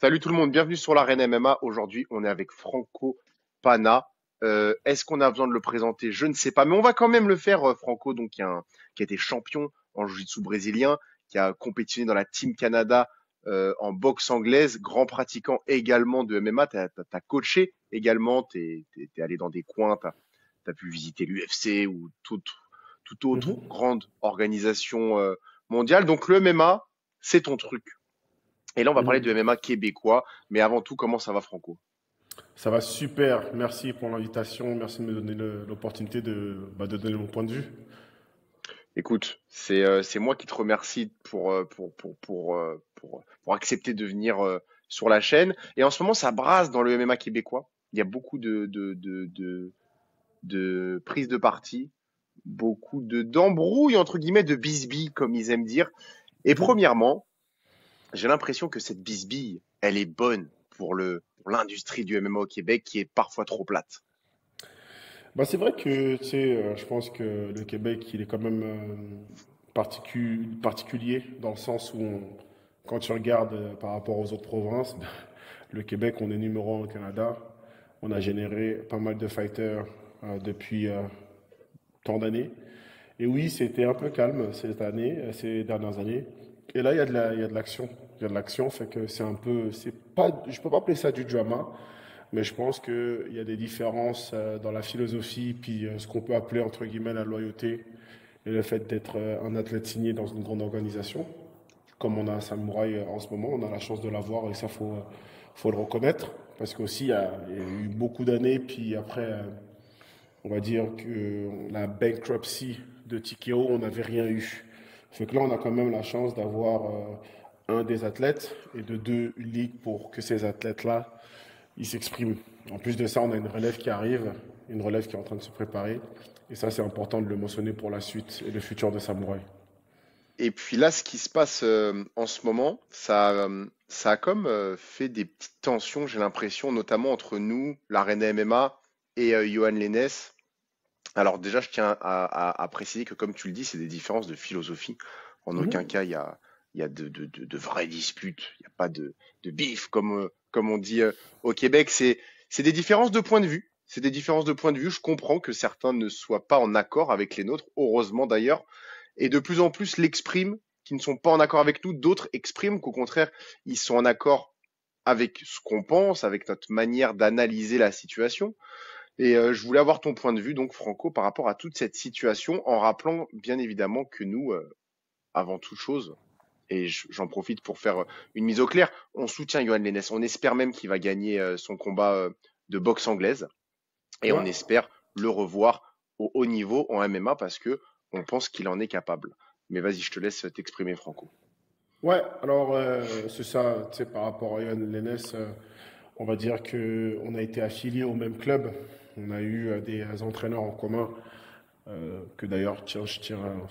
Salut tout le monde, bienvenue sur l'Arène MMA. Aujourd'hui, on est avec Franco Pana. Est-ce qu'on a besoin de le présenter? Je ne sais pas, mais on va quand même le faire. Franco, donc qui a été champion en jiu-jitsu brésilien, qui a compétitionné dans la Team Canada en boxe anglaise, grand pratiquant également de MMA. T'as coaché également, t'es allé dans des coins, t'as pu visiter l'UFC ou toute autre Mhm. grande organisation mondiale. Donc le MMA, c'est ton truc. Et là, on va parler de Mhm. MMA québécois. Mais avant tout, comment ça va, Franco? Ça va super. Merci pour l'invitation. Merci de me donner l'opportunité de donner mon point de vue. Écoute, c'est moi qui te remercie pour accepter de venir sur la chaîne. Et en ce moment, ça brasse dans le MMA québécois. Il y a beaucoup de prises de parti, beaucoup d'embrouilles, entre guillemets, de bisbilles, comme ils aiment dire. Et Mhm. premièrement, j'ai l'impression que cette bisbille, elle est bonne pour l'industrie du MMA au Québec, qui est parfois trop plate. C'est vrai que, tu sais, je pense que le Québec, il est quand même particulier dans le sens où, quand tu regardes par rapport aux autres provinces, le Québec, on est numéro un au Canada. On a généré pas mal de fighters depuis tant d'années. Et oui, c'était un peu calme cette année, ces dernières années. Et là, il y a de l'action. Il y a de l'action, fait que c'est un peu, c'est pas, je peux pas appeler ça du drama, mais je pense qu'il y a des différences dans la philosophie, puis ce qu'on peut appeler entre guillemets la loyauté et le fait d'être un athlète signé dans une grande organisation, comme on a un Samouraï en ce moment, on a la chance de l'avoir et ça faut le reconnaître, parce qu'aussi il y a eu beaucoup d'années, puis après on va dire que la bankruptcy de TKO, on n'avait rien eu. Fait que là, on a quand même la chance d'avoir un des athlètes et de deux, une ligue pour que ces athlètes-là, ils s'expriment. En plus de ça, on a une relève qui arrive, une relève qui est en train de se préparer. Et ça, c'est important de le mentionner pour la suite et le futur de Samouraï. Et puis là, ce qui se passe en ce moment, ça a comme fait des petites tensions, j'ai l'impression, notamment entre nous, l'Arena MMA et Johan Lennes. Alors déjà, je tiens à préciser que, comme tu le dis, c'est des différences de philosophie. En aucun Mhm. cas, il y a de vraies disputes, il n'y a pas de bif, comme on dit au Québec. C'est des différences de point de vue. C'est des différences de point de vue. Je comprends que certains ne soient pas en accord avec les nôtres, heureusement d'ailleurs, et de plus en plus l'expriment, qui ne sont pas en accord avec nous. D'autres expriment qu'au contraire, ils sont en accord avec ce qu'on pense, avec notre manière d'analyser la situation. Et je voulais avoir ton point de vue, donc Franco, par rapport à toute cette situation, en rappelant bien évidemment que nous, avant toute chose, et j'en profite pour faire une mise au clair, on soutient Johan Lennes. On espère même qu'il va gagner son combat de boxe anglaise, et on Ouais. espère le revoir au haut niveau en MMA parce que on pense qu'il en est capable. Mais vas-y, je te laisse t'exprimer, Franco. Ouais, alors c'est ça, tu sais, par rapport à Yohan Lennes, on va dire que on a été affiliés au même club. On a eu des entraîneurs en commun que d'ailleurs, tiens, je tiens à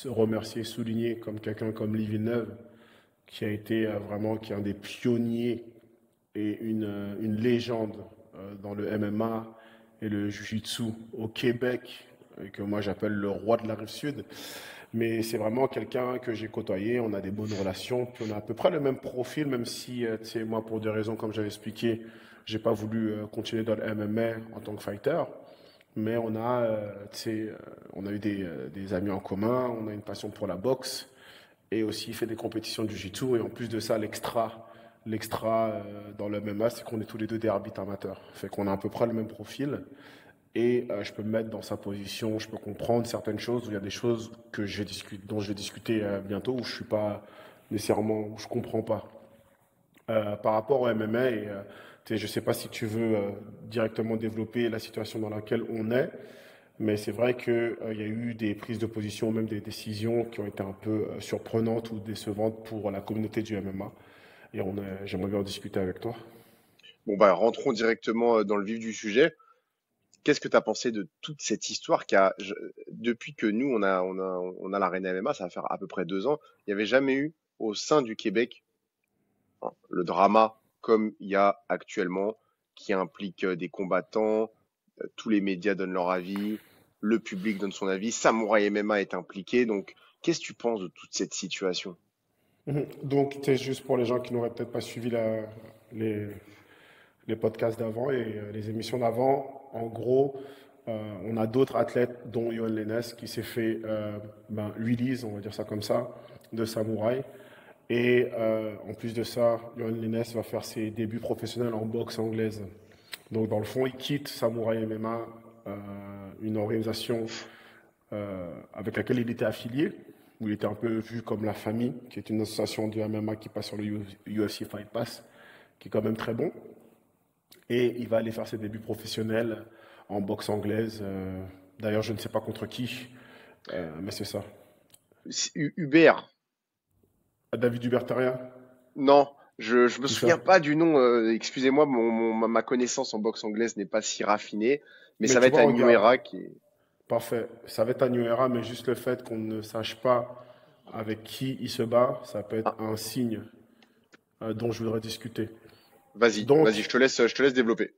remercier, souligner comme quelqu'un comme Lee Villeneuve, qui a été vraiment qui est un des pionniers et une légende dans le MMA et le Jiu-Jitsu au Québec, et que moi j'appelle le roi de la rive sud. Mais c'est vraiment quelqu'un que j'ai côtoyé, on a des bonnes relations, puis on a à peu près le même profil, même si, tu sais, moi, pour des raisons comme j'avais expliqué, j'ai pas voulu continuer dans le MMA en tant que fighter. Mais on a, tu sais, on a eu des amis en commun, on a une passion pour la boxe et aussi fait des compétitions de jiu-jitsu. Et en plus de ça, l'extra dans le MMA, c'est qu'on est tous les deux des arbitres amateurs. Fait qu'on a à peu près le même profil. Et je peux me mettre dans sa position, je peux comprendre certaines choses, où il y a des choses dont je vais discuter bientôt, où je suis pas nécessairement, où je comprends pas. Par rapport au MMA, et, tu sais, je sais pas si tu veux directement développer la situation dans laquelle on est, mais c'est vrai qu'il y a eu des prises de position, même des décisions qui ont été un peu surprenantes ou décevantes pour la communauté du MMA. Et j'aimerais bien en discuter avec toi. Bon bah rentrons directement dans le vif du sujet. Qu'est-ce que tu as pensé de toute cette histoire depuis que nous on a l'Arena MMA, ça va faire à peu près 2 ans, il n'y avait jamais eu au sein du Québec hein, le drama comme il y a actuellement, qui implique des combattants, tous les médias donnent leur avis, le public donne son avis, Samouraï MMA est impliqué, donc qu'est-ce que tu penses de toute cette situation? Mhm. Donc, c'est juste pour les gens qui n'auraient peut-être pas suivi les, les podcasts d'avant et les émissions d'avant. En gros, on a d'autres athlètes, dont Yohan Lennes, qui s'est fait release, on va dire ça comme ça, de Samouraï. Et en plus de ça, Yohan Lennes va faire ses débuts professionnels en boxe anglaise. Donc dans le fond, il quitte Samouraï MMA, une organisation avec laquelle il était affilié, où il était un peu vu comme la famille, qui est une association de MMA qui passe sur le UFC Fight Pass, qui est quand même très bon. Et il va aller faire ses débuts professionnels en boxe anglaise. D'ailleurs, je ne sais pas contre qui, mais c'est ça. Hubert. David Hubertarien, Non, je me qui ça? souviens pas du nom. Excusez-moi, ma connaissance en boxe anglaise n'est pas si raffinée, mais Mais ça va tu être vois, un New regarde, Era qui est. parfait. Ça va être un New Era, mais juste le fait qu'on ne sache pas avec qui il se bat, ça peut être Ah, un signe dont je voudrais discuter. vas-y, Donc, je te laisse développer.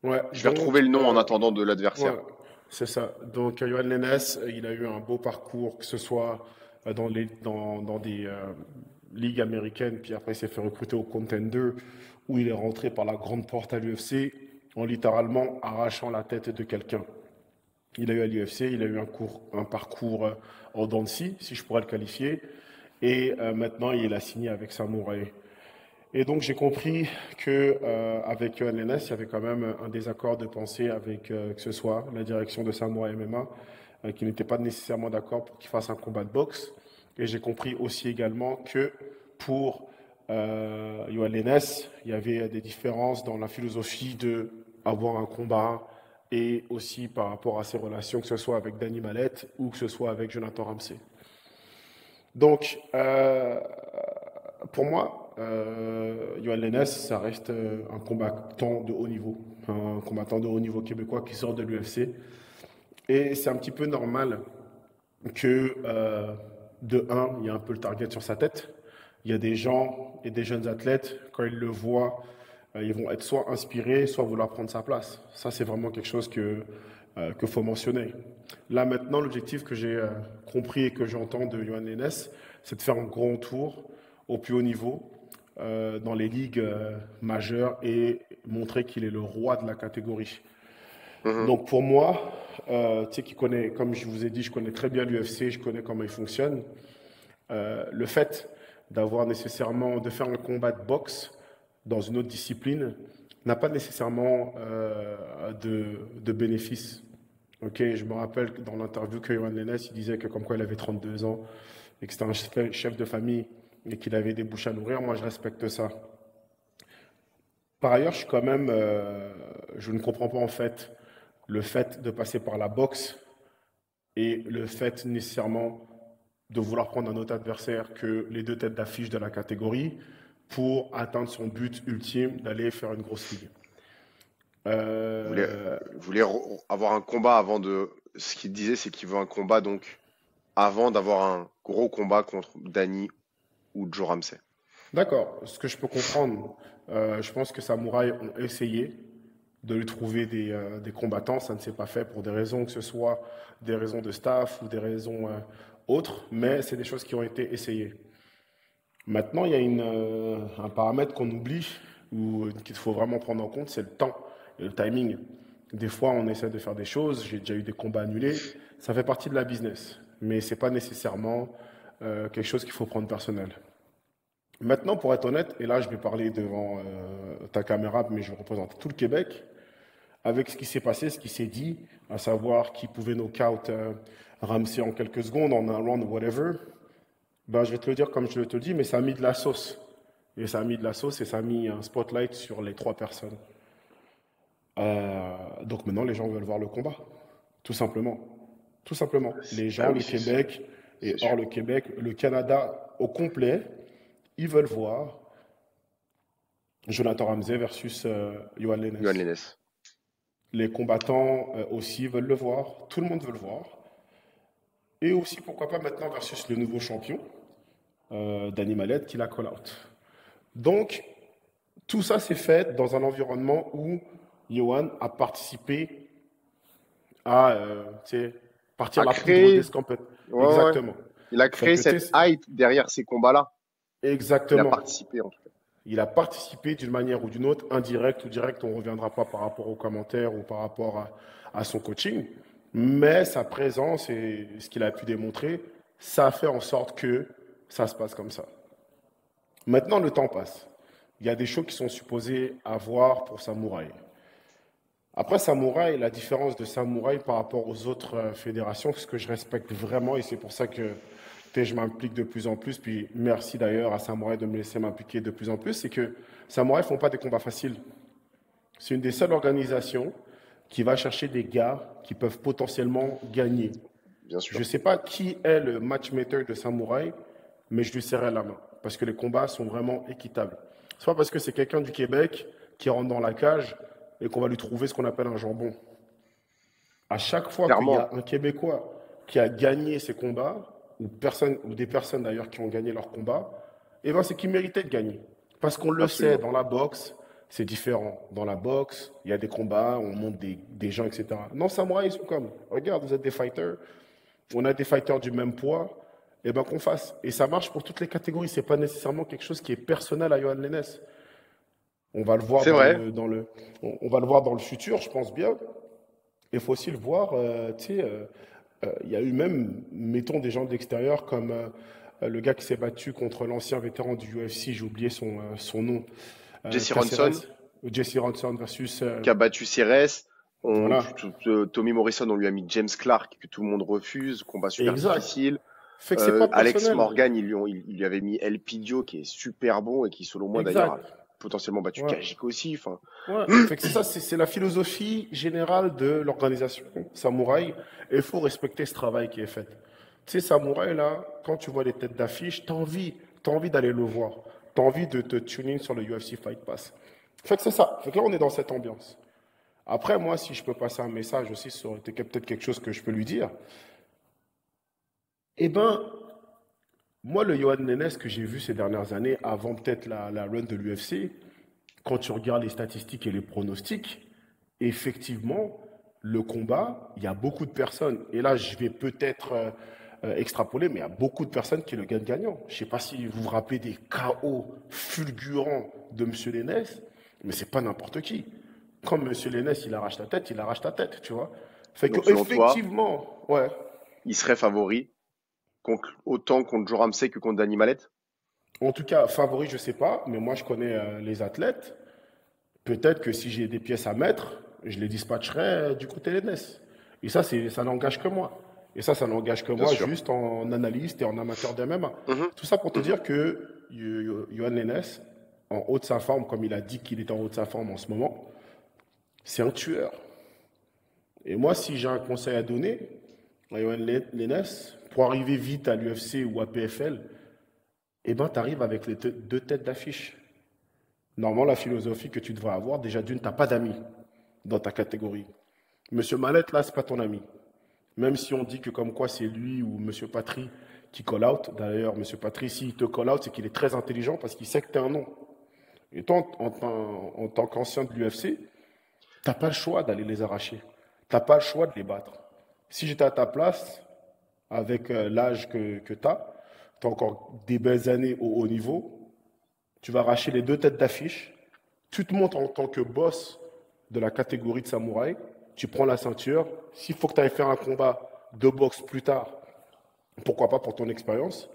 ouais, Je vais retrouver donc, le nom en attendant de l'adversaire. ouais, c'est ça. Donc, Yohan Lennes, il a eu un beau parcours, que ce soit dans des ligues américaines, puis après, il s'est fait recruter au Contender, où il est rentré par la grande porte à l'UFC, en littéralement arrachant la tête de quelqu'un. Il a eu à l'UFC, il a eu un parcours en dents de scie, si je pourrais le qualifier, et maintenant, il a signé avec Samouraï. Et donc j'ai compris que avec Yohan Lennes, il y avait quand même un désaccord de pensée avec que ce soit la direction de Samoa MMA, qui n'était pas nécessairement d'accord pour qu'il fasse un combat de boxe. Et j'ai compris aussi également que pour Yohan Lennes, il y avait des différences dans la philosophie de avoir un combat et aussi par rapport à ses relations, que ce soit avec Danny Mallette ou que ce soit avec Jonathan Ramsey. Donc, pour moi, Yohan Lennes, ça reste un combattant de haut niveau, un combattant de haut niveau québécois qui sort de l'UFC. Et c'est un petit peu normal que, de un, il y a un peu le target sur sa tête. Il y a des gens et des jeunes athlètes, quand ils le voient, ils vont être soit inspirés, soit vouloir prendre sa place. Ça, c'est vraiment quelque chose que faut mentionner. Là, maintenant, l'objectif que j'ai compris et que j'entends de Yohan Lennes, c'est de faire un grand tour au plus haut niveau dans les ligues majeures et montrer qu'il est le roi de la catégorie. Mhm. Donc pour moi, tu sais, qui connaît, comme je vous ai dit, je connais très bien l'UFC, je connais comment il fonctionne. Le fait d'avoir nécessairement de faire un combat de boxe dans une autre discipline n'a pas nécessairement de bénéfice. Ok, je me rappelle que dans l'interview que Yohan Lennes, il disait que comme quoi il avait 32 ans et que c'était un chef de famille et qu'il avait des bouches à nourrir. Moi, je respecte ça. Par ailleurs, je ne comprends pas en fait le fait de passer par la boxe et le fait nécessairement de vouloir prendre un autre adversaire que les deux têtes d'affiche de la catégorie pour atteindre son but ultime d'aller faire une grosse ligue. Voulait, Euh, voulait avoir un combat avant de. Ce qu'il disait, c'est qu'il veut un combat donc avant d'avoir un gros combat contre Danny ou Joe Ramsey. d'accord, ce que je peux comprendre, je pense que Samouraï ont essayé de lui trouver des combattants, ça ne s'est pas fait pour des raisons que ce soit des raisons de staff ou des raisons autres, mais c'est des choses qui ont été essayées. Maintenant, il y a un paramètre qu'on oublie ou qu'il faut vraiment prendre en compte, c'est le temps et le timing. Des fois, on essaie de faire des choses, j'ai déjà eu des combats annulés, ça fait partie de la business, mais c'est pas nécessairement quelque chose qu'il faut prendre personnel. Maintenant, pour être honnête, et là je vais parler devant ta caméra, mais je représente tout le Québec, avec ce qui s'est passé, ce qui s'est dit, à savoir qui pouvait knock-out Ramsey en quelques secondes, en un round, whatever, ben, je vais te le dire comme je te le dis, mais ça a mis de la sauce. Et ça a mis de la sauce et ça a mis un spotlight sur les trois personnes. Donc maintenant, les gens veulent voir le combat. Tout simplement. Tout simplement. Les Bah gens, oui, le Québec et c'est hors sûr. le Québec, le Canada au complet, ils veulent voir Jonathan Ramsey versus Yohan Yohan Lennes. Lennes. Les combattants aussi veulent le voir. Tout le monde veut le voir. Et aussi, pourquoi pas maintenant versus le nouveau champion, Danny Mallette, qui l'a call-out. Donc, tout ça s'est fait dans un environnement où Johan a participé à tu sais, partir A la poudre créé. d'escampette. Ouais, ouais. Exactement. Il a Fait créé que cette hype derrière ces combats-là. Il a exactement. participé en tout cas. Il a participé d'une manière ou d'une autre, indirecte ou directe, on ne reviendra pas par rapport aux commentaires ou par rapport à son coaching. Mais sa présence et ce qu'il a pu démontrer, ça a fait en sorte que ça se passe comme ça. Maintenant, le temps passe. Il y a des choses qui sont supposées avoir pour Samouraï. Après, Samouraï, la différence de Samouraï par rapport aux autres fédérations, ce que je respecte vraiment, et c'est pour ça que je m'implique de plus en plus, puis merci d'ailleurs à Samouraï de me laisser m'impliquer de plus en plus, c'est que Samouraï ne font pas des combats faciles. C'est une des seules organisations qui va chercher des gars qui peuvent potentiellement gagner. Bien Je sûr. ne sais pas qui est le matchmaker de Samouraï, mais je lui serrai la main, parce que les combats sont vraiment équitables. C'est pas parce que c'est quelqu'un du Québec qui rentre dans la cage et qu'on va lui trouver ce qu'on appelle un jambon. À chaque fois qu'il y a Clairement. un Québécois qui a gagné ses combats, ou des personnes d'ailleurs qui ont gagné leurs combats, eh ben c'est qu'ils méritaient de gagner. Parce qu'on le sait, Absolument. dans la boxe, c'est différent. Dans la boxe, il y a des combats, on monte des gens, etc. Non, Samouraï, ils sont comme, regarde, vous êtes des fighters, on a des fighters du même poids, eh ben qu'on fasse. Et ça marche pour toutes les catégories. C'est pas nécessairement quelque chose qui est personnel à Johan Lennes. On va le voir C'est vrai. on va le voir dans le futur, je pense bien. Il faut aussi le voir, tu sais, il y a eu même, mettons, des gens de l'extérieur comme le gars qui s'est battu contre l'ancien vétéran du UFC, j'ai oublié son nom, Jesse Ronson, Caceres, Jesse Ronson versus, qui a battu Ceres. voilà, Tommy Morrison, on lui a mis James Clark, que tout le monde refuse. Combat super exact. difficile. Fait que c'est pas Alex personnel, Morgan, il lui avait mis El Pidio, qui est super bon et qui, selon moi, d'ailleurs, a exact. potentiellement battu Ouais. Kajik aussi. Enfin, Ouais, fait que c'est ça, c'est la philosophie générale de l'organisation Samouraï, et il faut respecter ce travail qui est fait. Tu sais, Samouraï, là, quand tu vois les têtes d'affiche, t'as envie d'aller le voir. T'as envie de te tuner sur le UFC Fight Pass. Fait que c'est ça. Fait que là, on est dans cette ambiance. Après, moi, si je peux passer un message aussi, ça aurait été peut-être quelque chose que je peux lui dire. Eh ben, moi, le Johan Lennes que j'ai vu ces dernières années, avant peut-être la run de l'UFC, quand tu regardes les statistiques et les pronostics, effectivement, le combat, il y a beaucoup de personnes, et là je vais peut-être extrapoler, mais il y a beaucoup de personnes qui le gagnent gagnant. Je ne sais pas si vous vous rappelez des KO fulgurants de M. Lennes, mais c'est pas n'importe qui. Quand M. Lennes, il arrache ta tête, il arrache ta tête, tu vois. Fait donc, que selon toi, effectivement, ouais. il serait favori autant contre Joe Ramsey que contre Danny Malette? En tout cas, favori, je sais pas, mais moi je connais les athlètes. Peut-être que si j'ai des pièces à mettre, je les dispatcherai du côté Lennes. Et ça, ça n'engage que moi. Et ça n'engage que Bien moi sûr. juste en analyste et en amateur d'MMA. Mhm, Tout ça pour te mhm. dire que Johan Lennes, en haut de sa forme, comme il a dit qu'il est en haut de sa forme en ce moment, c'est un tueur. Et moi, si j'ai un conseil à donner à Johan Lennes, pour arriver vite à l'UFC ou à PFL, eh ben, tu arrives avec les deux têtes d'affiche. Normalement, la philosophie que tu devrais avoir, déjà d'une, tu n'as pas d'amis dans ta catégorie. Monsieur Mallette, là, c'est pas ton ami. Même si on dit que comme quoi c'est lui ou Monsieur Patry qui call out. D'ailleurs, Monsieur Patry, s'il te call out, c'est qu'il est très intelligent parce qu'il sait que tu es un nom. Et toi, en tant qu'ancien de l'UFC, t'as pas le choix d'aller les arracher. T'as pas le choix de les battre. Si j'étais à ta place, avec l'âge que tu as encore des belles années au haut niveau, tu vas arracher les deux têtes d'affiche, tu te montres en tant que boss de la catégorie de samouraï, tu prends la ceinture. S'il faut que tu ailles faire un combat de boxe plus tard, pourquoi pas pour ton expérience.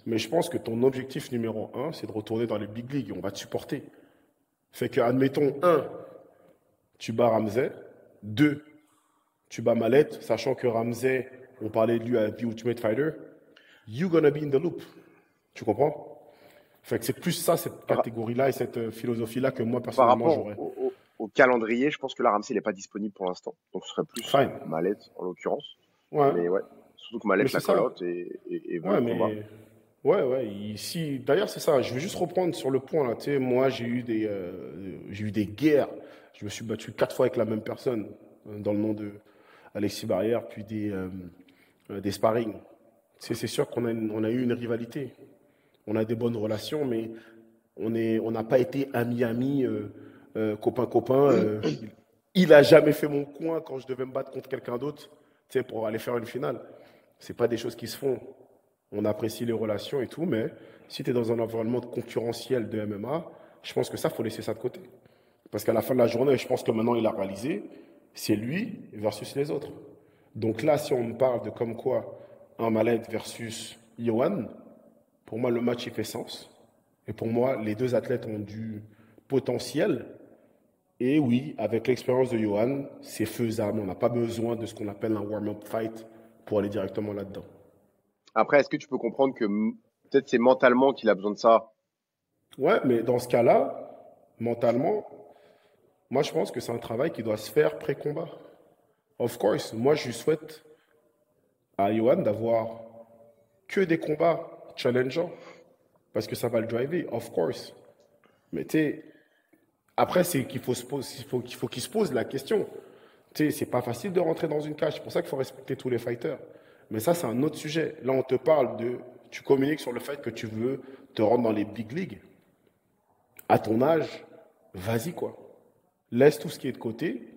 Mais je pense que ton objectif numéro un, c'est de retourner dans les big leagues et on va te supporter. Fait que, admettons, un, tu bats Ramsey. Deux, tu bats Mallette, sachant que Ramsey, on parlait de lui à The Ultimate Fighter. You gonna be in the loop. Tu comprends? Fait que c'est plus ça, cette Par, catégorie-là et cette philosophie-là que moi, par personnellement, rapport j'aurais. au calendrier, je pense que la Ramsey n'est pas disponible pour l'instant. Donc, ce serait plus Fine. Malette, en l'occurrence. Ouais. Mais ouais, surtout que Mais Malette c'est la call ça. out et veut le Ouais, combat. mais. Ouais, ouais. Ici, d'ailleurs, c'est ça. Je vais juste reprendre sur le point, là. Tu sais, moi, j'ai eu des guerres. Je me suis battu 4 fois avec la même personne, dans le nom de Alexis Barrière, puis des sparring. Tu sais, c'est sûr on a eu une rivalité. On a des bonnes relations, mais on n'a pas été amis-amis, copains-copains. Il a jamais fait mon coin quand je devais me battre contre quelqu'un d'autre, tu sais, pour aller faire une finale. C'est pas des choses qui se font. On apprécie les relations et tout, mais si tu es dans un environnement concurrentiel de MMA, je pense que ça, faut laisser ça de côté. Parce qu'à la fin de la journée, je pense que maintenant il a réalisé, c'est lui versus les autres. Donc là, si on me parle de comme quoi un Maled versus Yohan, pour moi, le match, il fait sens. Et pour moi, les deux athlètes ont du potentiel. Et oui, avec l'expérience de Yohan, c'est faisable. On n'a pas besoin de ce qu'on appelle un warm-up fight pour aller directement là-dedans. Après, est-ce que tu peux comprendre que peut-être c'est mentalement qu'il a besoin de ça? Ouais, mais dans ce cas-là, mentalement, moi, je pense que c'est un travail qui doit se faire pré-combat. Of course, moi, je lui souhaite à Yohan d'avoir que des combats challengeants parce que ça va le driver, of course. Mais tu sais, après, c'est qu'il faut se pose, il faut qu'il se pose la question. Tu sais, c'est pas facile de rentrer dans une cage. C'est pour ça qu'il faut respecter tous les fighters. Mais ça, c'est un autre sujet. Là, on te parle de, tu communiques sur le fait que tu veux te rendre dans les big leagues. À ton âge, vas-y quoi. Laisse tout ce qui est de côté.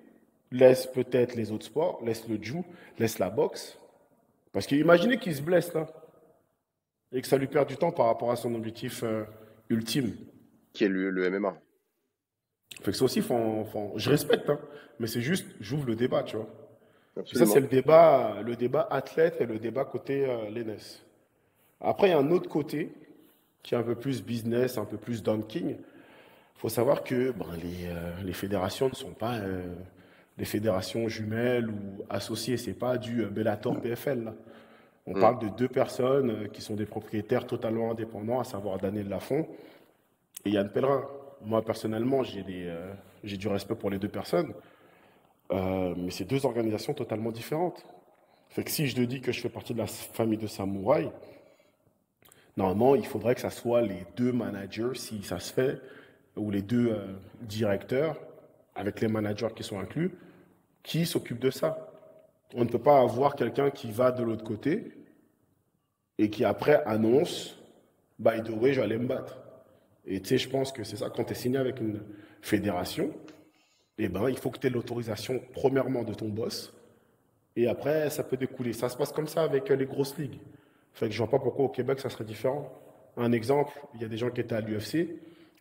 Laisse peut-être les autres sports. Laisse le jiu. Laisse la boxe. Parce que imaginez qu'il se blesse là. Et que ça lui perd du temps par rapport à son objectif ultime. Qui est le MMA. Fait que ça aussi, je respecte, hein, mais c'est juste, j'ouvre le débat, tu vois. Et ça, c'est Absolument. le débat athlète et le débat côté l'ENS. Après, il y a un autre côté qui est un peu plus business, un peu plus dunking. Il faut savoir que ben, les fédérations ne sont pas des fédérations jumelles ou associées. C'est pas du Bellator PFL, là. On Mm. parle de deux personnes qui sont des propriétaires totalement indépendants, à savoir Daniel Lafont et Yann Pellerin. Moi, personnellement, j'ai du respect pour les deux personnes, mais c'est deux organisations totalement différentes. Fait que si je te dis que je fais partie de la famille de samouraï, normalement, il faudrait que ça soit les deux managers, si ça se fait, ou les deux directeurs, avec les managers qui sont inclus, qui s'occupent de ça. On ne peut pas avoir quelqu'un qui va de l'autre côté et qui après annonce, by the way, je vais aller me battre. Et tu sais, je pense que c'est ça, quand tu es signé avec une fédération, eh ben, il faut que tu aies l'autorisation, premièrement, de ton boss, et après, ça peut découler. Ça se passe comme ça avec les grosses ligues. Fait que je vois pas pourquoi au Québec, ça serait différent. Un exemple, il y a des gens qui étaient à l'UFC,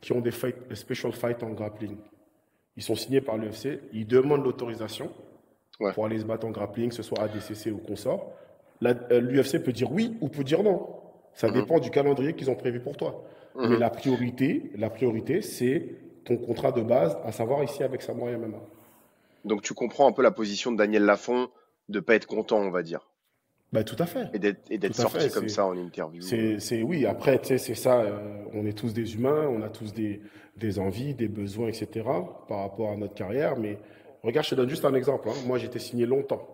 qui ont des special fights en grappling. Ils sont signés par l'UFC, ils demandent l'autorisation Ouais. pour aller se battre en grappling, que ce soit ADCC ou consort. L'UFC peut dire oui ou peut dire non. Ça Mhm. dépend du calendrier qu'ils ont prévu pour toi. Mais Mhm. la priorité, c'est ton contrat de base, à savoir ici avec Samouraï MMA. Donc tu comprends un peu la position de Daniel Lafont de pas être content, on va dire, Ben, tout à fait. et Tout d'être à fait. sorti comme ça en interview. Oui, après, tu sais, c'est ça. On est tous des humains, on a tous des envies, des besoins, etc. par rapport à notre carrière. Mais regarde, je te donne juste un exemple, hein. Moi, j'étais signé longtemps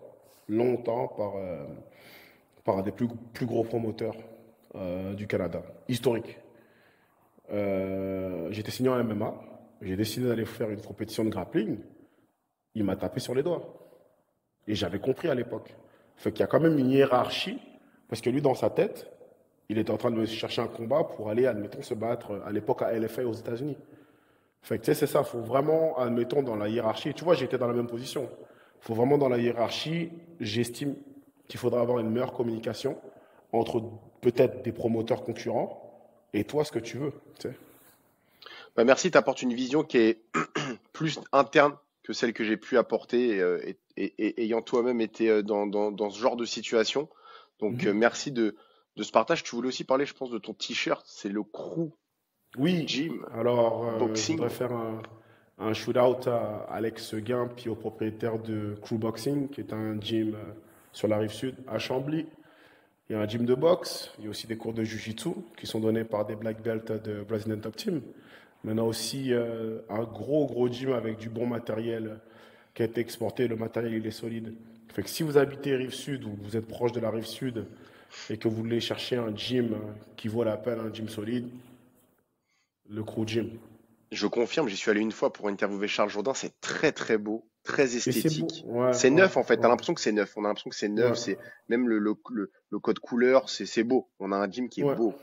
par un des plus gros promoteurs du Canada, historique. J'étais signé en MMA. J'ai décidé d'aller faire une compétition de grappling. Il m'a tapé sur les doigts. Et j'avais compris à l'époque. Fait qu'il y a quand même une hiérarchie, parce que lui, dans sa tête, il était en train de me chercher un combat pour aller, admettons, se battre à l'époque à LFA aux États-Unis. Fait que tu sais, c'est ça, il faut vraiment, admettons, dans la hiérarchie. Tu vois, j'étais dans la même position. Il faut vraiment, dans la hiérarchie, j'estime qu'il faudra avoir une meilleure communication entre peut-être des promoteurs concurrents et toi, ce que tu veux. Tu sais. Bah, merci, tu apportes une vision qui est plus interne que celle que j'ai pu apporter ayant toi-même été dans ce genre de situation. Donc Mhm. merci de ce partage. Tu voulais aussi parler, je pense, de ton t-shirt. C'est le Crew Oui, Gym alors je voudrais Boxing. faire un shout-out à Alex Seguin, puis au propriétaire de Crew Boxing, qui est un gym sur la rive sud à Chambly. Il y a un gym de boxe, il y a aussi des cours de jiu-jitsu qui sont donnés par des black belts de Brazilian Top Team. Mais on a aussi un gros gym avec du bon matériel qui a été exporté. Le matériel, il est solide. Fait que si vous habitez rive sud ou vous êtes proche de la rive sud et que vous voulez chercher un gym qui vaut la peine, un gym solide, le Crew Gym. Je confirme, j'y suis allé une fois pour interviewer Charles Jourdain. C'est très très beau, très Et c'est beau. esthétique. Ouais, C'est ouais, neuf en fait. T'as ouais, l'impression que c'est neuf. On a l'impression que c'est neuf. ouais, C'est même le code couleur, c'est beau. On a un gym qui est ouais, beau.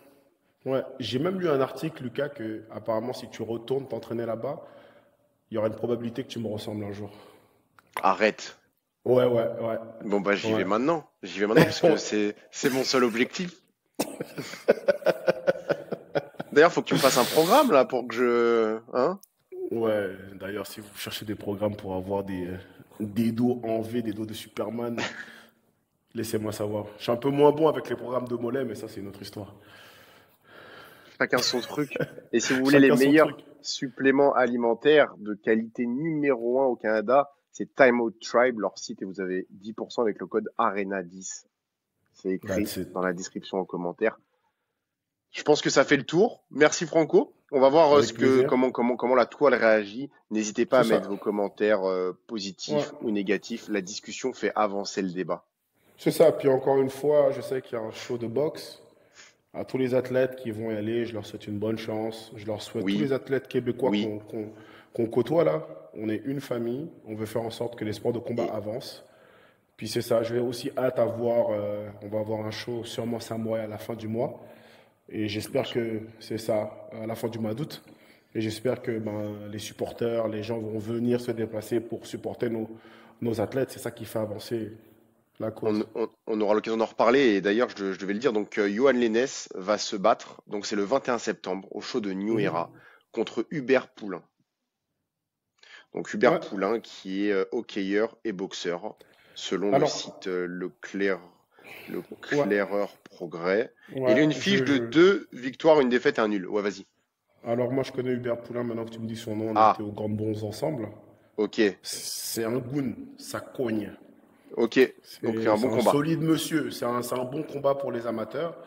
ouais. J'ai même lu un article, Lucas, que apparemment, si tu retournes t'entraîner là-bas, il y aura une probabilité que tu me ressembles un jour. Arrête. Ouais, ouais, ouais, Bon bah j'y vais ouais. maintenant. J'y vais maintenant parce que c'est mon seul objectif. D'ailleurs, faut que tu me fasses un programme là pour que je. Hein? Ouais, d'ailleurs, si vous cherchez des programmes pour avoir des dos en V, des dos de Superman, laissez-moi savoir. Je suis un peu moins bon avec les programmes de Mollet, mais ça, c'est une autre histoire. Chacun son truc. Et si vous voulez les Chacun son truc. meilleurs suppléments alimentaires de qualité numéro un au Canada, c'est Time Out Tribe, leur site, et vous avez 10% avec le code ARENA10. C'est écrit That's it. dans la description en commentaire. Je pense que ça fait le tour. Merci Franco. On va voir Avec plaisir. comment la toile réagit. N'hésitez pas C'est à ça. mettre vos commentaires Ouais. positifs ou négatifs. La discussion fait avancer le débat. C'est ça. Puis encore une fois, je sais qu'il y a un show de boxe. À tous les athlètes qui vont y aller, je leur souhaite une bonne chance. Je leur souhaite tous Oui, les athlètes québécois oui. qu'on côtoie là. On est une famille. On veut faire en sorte que les sports de combat Et avancent. Puis c'est ça. Je vais aussi hâte à voir. On va avoir un show sûrement Samouraï à la fin du mois. Et j'espère que c'est ça, à la fin du mois d'août. Et j'espère que ben, les supporters, les gens vont venir se déplacer pour supporter nos athlètes. C'est ça qui fait avancer la cause. on aura l'occasion d'en reparler. Et d'ailleurs, je devais le dire. Donc, Johan Lennes va se battre. Donc, c'est le 21 septembre au show de New Mhm. Era contre Hubert Poulain. Donc, Hubert Ouais. Poulain qui est hockeyeur et boxeur selon le Alors, site Le ouais, Claireur Progrès. Et il a ouais, une fiche de 2 victoires, une défaite et un nul. Ouais, vas-y. Alors moi je connais Hubert Poulain, maintenant que tu me dis son nom, on a été Ah, au Grand Bons ensemble. ok, C'est un goon, ça cogne. ok. Donc, un C'est bon un combat. solide monsieur, c'est un bon combat pour les amateurs.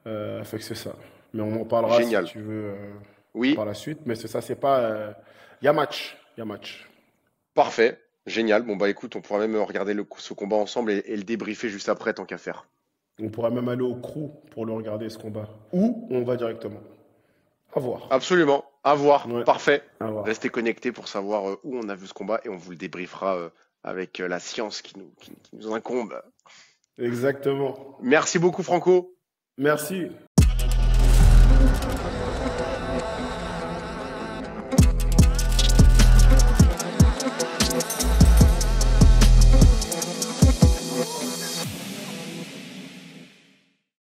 Fait que c'est ça. Mais on en parlera si Génial. tu veux par Oui, la suite. Mais c'est ça, c'est pas. Il y a match, il y a match. parfait. Génial. Bon, bah écoute, on pourra même regarder ce combat ensemble et le débriefer juste après, tant qu'à faire. On pourra même aller au crew pour le regarder ce combat. Ou on va directement. À voir. Absolument. À voir. Ouais, Parfait. à voir. Restez connectés pour savoir où on a vu ce combat et on vous le débriefera avec la science qui nous incombe. Exactement. Merci beaucoup, Franco. Merci.